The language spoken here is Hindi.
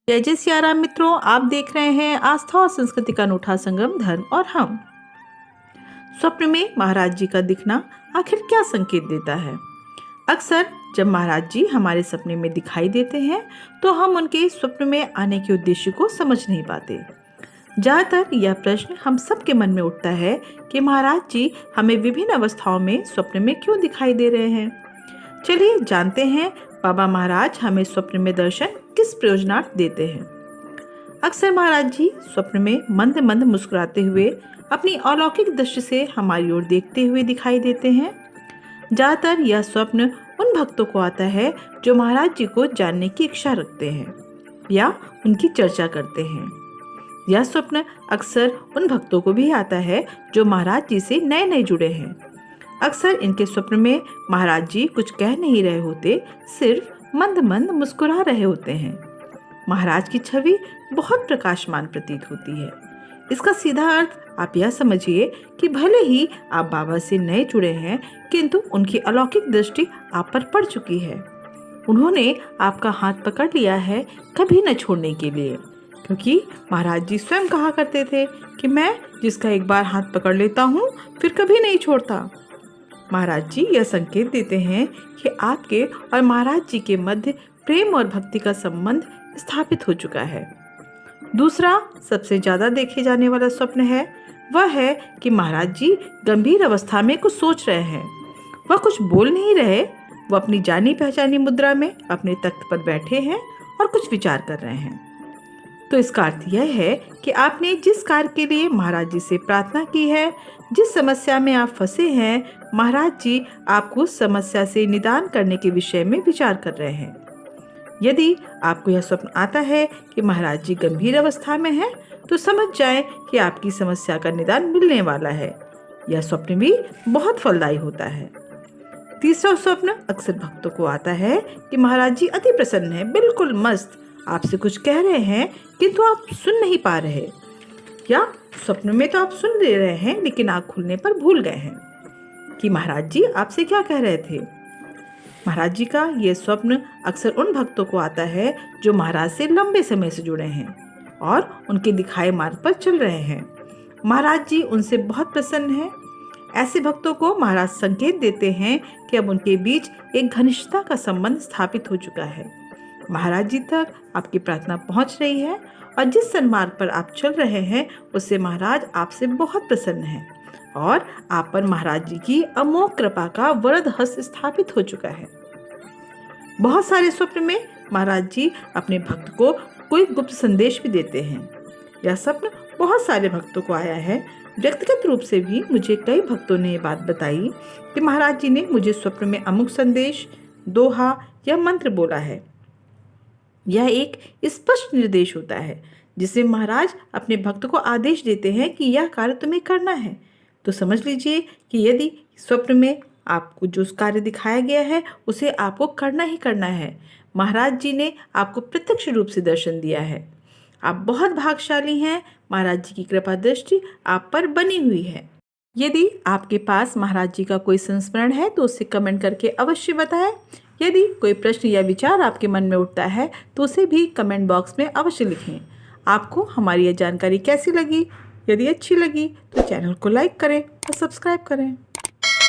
जय जय सिया राम मित्रों, आप देख रहे हैं आस्था और संस्कृति का अनूठा संगम धर्म और हम। स्वप्न में महाराज जी का दिखना आखिर क्या संकेत देता है? अक्सर जब महाराज जी हमारे सपने में दिखाई देते हैं तो हम उनके स्वप्न में आने के उद्देश्य को समझ नहीं पाते। ज़्यादातर यह प्रश्न हम सबके मन में उठता है कि महाराज जी हमें विभिन्न अवस्थाओं में स्वप्न में क्यों दिखाई दे रहे हैं। चलिए जानते हैं बाबा महाराज हमें स्वप्न में दर्शन किस प्रयोजनार्थ देते हैं। अक्सर महाराज जी स्वप्न में मंद मंद मुस्कुराते हुए अपनी अलौकिक दृष्टि से हमारी ओर देखते हुए दिखाई देते हैं। ज़्यादातर यह स्वप्न उन भक्तों को आता है जो महाराज जी को जानने की इच्छा रखते हैं या उनकी चर्चा करते हैं। यह स्वप्न अक्सर उन भक्तों को भी आता है जो महाराज जी से नए नए जुड़े हैं। अक्सर इनके स्वप्न में महाराज जी कुछ कह नहीं रहे होते, सिर्फ मंद मंद मुस्कुरा रहे होते हैं। महाराज की छवि बहुत प्रकाशमान प्रतीत होती है। इसका सीधा अर्थ आप यह समझिए कि भले ही आप बाबा से नए जुड़े हैं, किंतु उनकी अलौकिक दृष्टि आप पर पड़ चुकी है। उन्होंने आपका हाथ पकड़ लिया है कभी न छोड़ने के लिए, क्योंकि महाराज जी स्वयं कहा करते थे कि मैं जिसका एक बार हाथ पकड़ लेता हूँ फिर कभी नहीं छोड़ता। महाराज जी यह संकेत देते हैं कि आपके और महाराज जी के मध्य प्रेम और भक्ति का संबंध स्थापित हो चुका है। दूसरा सबसे ज्यादा देखे जाने वाला स्वप्न है वह है कि महाराज जी गंभीर अवस्था में कुछ सोच रहे हैं। वह कुछ बोल नहीं रहे, वह अपनी जानी पहचानी मुद्रा में अपने तख्त पर बैठे हैं और कुछ विचार कर रहे हैं। तो इसका अर्थ यह है कि आपने जिस कार्य के लिए महाराज जी से प्रार्थना की है, जिस समस्या में आप फंसे हैं, महाराज जी आपको उस समस्या से निदान करने के विषय में विचार कर रहे हैं। यदि आपको यह स्वप्न आता है कि महाराज जी गंभीर अवस्था में हैं, तो समझ जाएं कि आपकी समस्या का निदान मिलने वाला है। यह स्वप्न भी बहुत फलदायी होता है। तीसरा स्वप्न अक्सर भक्तों को आता है कि महाराज जी अति प्रसन्न हैं, बिल्कुल मस्त, आपसे कुछ कह रहे हैं किंतु आप सुन नहीं पा रहे, या स्वप्न में तो आप सुन ले रहे हैं लेकिन आँख खुलने पर भूल गए हैं कि महाराज जी आपसे क्या कह रहे थे। महाराज जी का ये स्वप्न अक्सर उन भक्तों को आता है जो महाराज से लंबे समय से जुड़े हैं और उनके दिखाए मार्ग पर चल रहे हैं। महाराज जी उनसे बहुत प्रसन्न हैं। ऐसे भक्तों को महाराज संकेत देते हैं कि अब उनके बीच एक घनिष्ठता का संबंध स्थापित हो चुका है। महाराज जी तक आपकी प्रार्थना पहुंच रही है और जिस सन्मार्ग पर आप चल रहे हैं उससे महाराज आपसे बहुत प्रसन्न हैं और आप पर महाराज जी की अमोघ कृपा का वरद हस्त स्थापित हो चुका है। बहुत सारे स्वप्न में महाराज जी अपने भक्त को कोई गुप्त संदेश भी देते हैं। यह स्वप्न बहुत सारे भक्तों को आया है। व्यक्तिगत रूप से भी मुझे कई भक्तों ने ये बात बताई कि महाराज जी ने मुझे स्वप्न में अमुक संदेश, दोहा या मंत्र बोला है। यह एक स्पष्ट निर्देश होता है जिसमें महाराज अपने भक्त को आदेश देते हैं कि यह कार्य तुम्हें करना है। तो समझ लीजिए कि यदि स्वप्न में आपको जो कार्य दिखाया गया है उसे आपको करना ही करना है। महाराज जी ने आपको प्रत्यक्ष रूप से दर्शन दिया है। आप बहुत भाग्यशाली हैं। महाराज जी की कृपा दृष्टि आप पर बनी हुई है। यदि आपके पास महाराज जी का कोई संस्मरण है तो उसे कमेंट करके अवश्य बताएं। यदि कोई प्रश्न या विचार आपके मन में उठता है तो उसे भी कमेंट बॉक्स में अवश्य लिखें। आपको हमारी यह जानकारी कैसी लगी? यदि अच्छी लगी तो चैनल को लाइक करें और सब्सक्राइब करें।